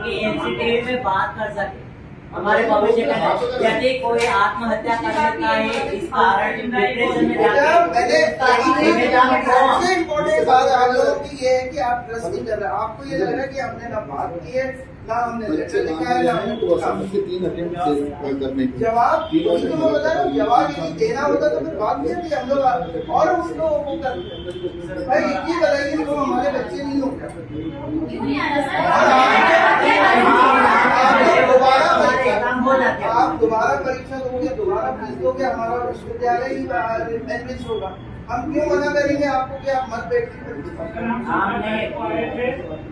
कि एनसीटीवी में बात कर सके हमारे भविष्य का। यदि कोई आत्महत्या कर लेता है इस कारण डिप्रेशन में सबसे इम्पोर्टेंट बात आप लोगों की ये है कि आप ट्रस्ट नहीं कर रहे। आपको ये लग रहा है कि हमने ना बात की है, ना हमने लेटर लिखा है, ना हमने जवाब मैं बता रहा हूँ। जवाब यदि देना होता तो फिर बात नहीं थी हम लोग और उसको वो करते। भाई ये बताइए कि हमारे बच्चे नहीं होंगे आप दोबारा परीक्षा दोगे, दोबारा फीस दोगे, हमारा विश्वविद्यालय ही एनरिच होगा। हम क्यों मना करेंगे आपको कि आप मत बैठिए।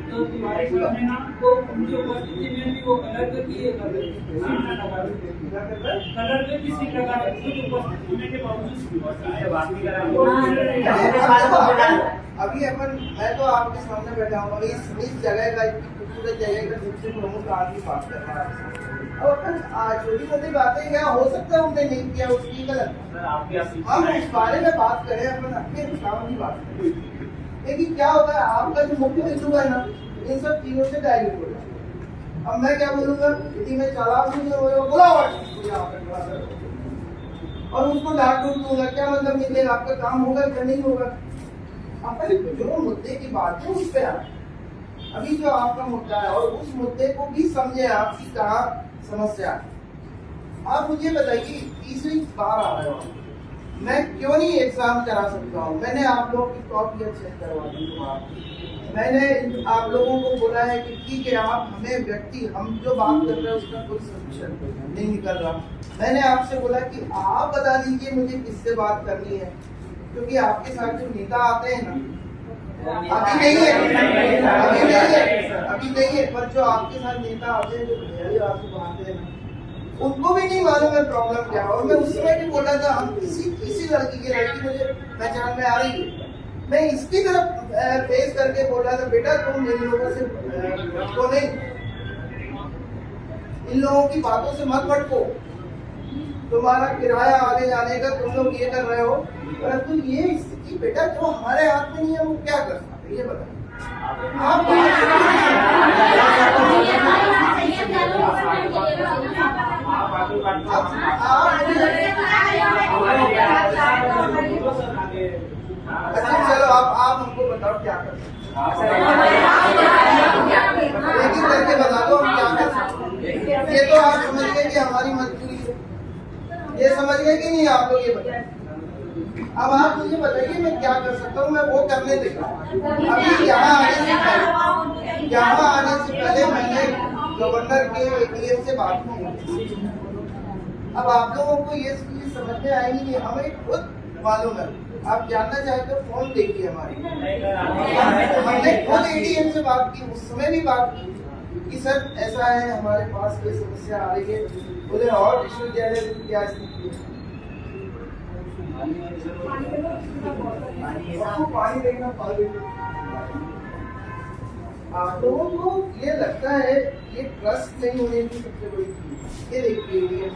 तो तुम्हारे सामने ना तो उनकी उपस्थिति में भी वो कलर की सीट लगा है खुद उपस्थित होने के बावजूद अभी अपन मैं तो आपके सामने बैठा हूँ, इस जगह का खूबसूरत जगह का सबसे प्रमुख आदमी बात कर रहा है। अब अपन छोटी छोटी बातें क्या हो सकता है उन्होंने नहीं किया उसकी गलत, हम उस बारे में बात करें, अपन अपने काम की बात करें। लेकिन क्या होता है आपका जो मुख्य बिंदु है ना इन सब चीजों से डायवर्ट हो जाए। अब मैं क्या बोलूंगा यदि मैं चालाक हूँ और उसको डांट डूट दूंगा, क्या मतलब निकलेगा? आपका काम होगा क्या नहीं होगा? अपन जो मुद्दे की बात है उस पे आए। अभी जो आपका मुद्दा है और उस मुद्दे को भी समझे आपकी कहाँ समस्या है। आप मुझे बताइए तीसरी बार आ रहे हो, मैं क्यों नहीं एग्जाम करा सकता हूँ? मैंने आप लोगों की कॉपी चेक करवा दी, मैंने आप लोगों को बोला है कि ठीक है आप हमें व्यक्ति हम जो बात कर रहे हैं उसका कोई सोल्यूशन नहीं निकल रहा। मैंने आपसे बोला कि आप बता दीजिए मुझे किससे बात करनी है, क्योंकि आपके साथ जो नेता आते हैं ना अभी नहीं है, पर जो आपके साथ नेता आते हैं जो आपको बनाते हैं उनको भी नहीं मालूम है प्रॉब्लम क्या है। और मैं उस समय भी बोला था हम किसी लड़की मुझे पहचान में आ रही है, मैं इसकी तरफ फेस करके बोल रहा था बेटा तुम इन लोगों से तो नहीं, इन लोगों की बातों से मत भटको, तुम्हारा किराया आने जाने का तुम लोग ये कर रहे हो, परंतु ये स्थिति बेटा जो हमारे हाथ में नहीं है वो क्या कर सकते ये बताओ आप। अच्छा चलो आप हमको बताओ क्या कर सकते, लेकिन करके बता दो हम क्या कर सकते। ये तो आप समझ गए कि हमारी मजबूरी है, ये समझ गए कि नहीं आप लोग? ये बताइए अब आप मुझे बताइए मैं क्या कर सकता हूँ, मैं वो करने देगा। अभी यहाँ आने से पहले मैंने गवर्नर के एडीएम से बात की। अब आप लोगों को ये चीज समझ में आएगी कि हमें खुद मालूम है, आप जानना चाहे तो फोन देखिए हमारी, हमने खुद एडीएम से बात की, उस समय भी बात की कि सर ऐसा है हमारे पास ये समस्या आ रही है। बोले और विश्वविद्यालय की क्या स्थिति है? पानी देखना आप लोगों को ये लगता है ये ट्रस्ट नहीं होने की सबसे बड़ी चीज। ये देखिए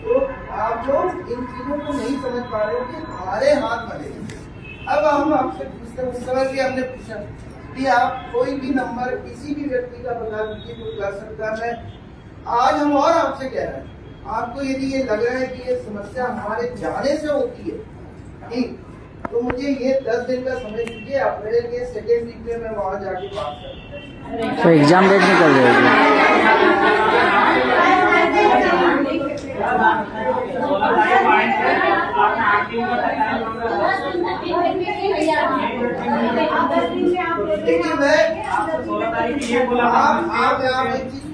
तो आप लोग इन चीजों को नहीं समझ पा रहे हो कि हमारे हाथ बने। अब हम आपसे पूछते हैं, उस समय भी हमने पूछा कि आप कोई भी नंबर किसी भी व्यक्ति का बता दीजिए जो कर सकता है। आज हम और आपसे कह रहे हैं आपको यदि ये लग रहा है कि ये समस्या हमारे जाने से होती है ठीक, तो मुझे ये 10 दिन का समय दीजिए, अप्रैल के सेकेंड वीक में मैं वहाँ जाके बात करूँ। तो एग्जाम डेट निकल जाएगी। लेकिन मैं आप एक चीज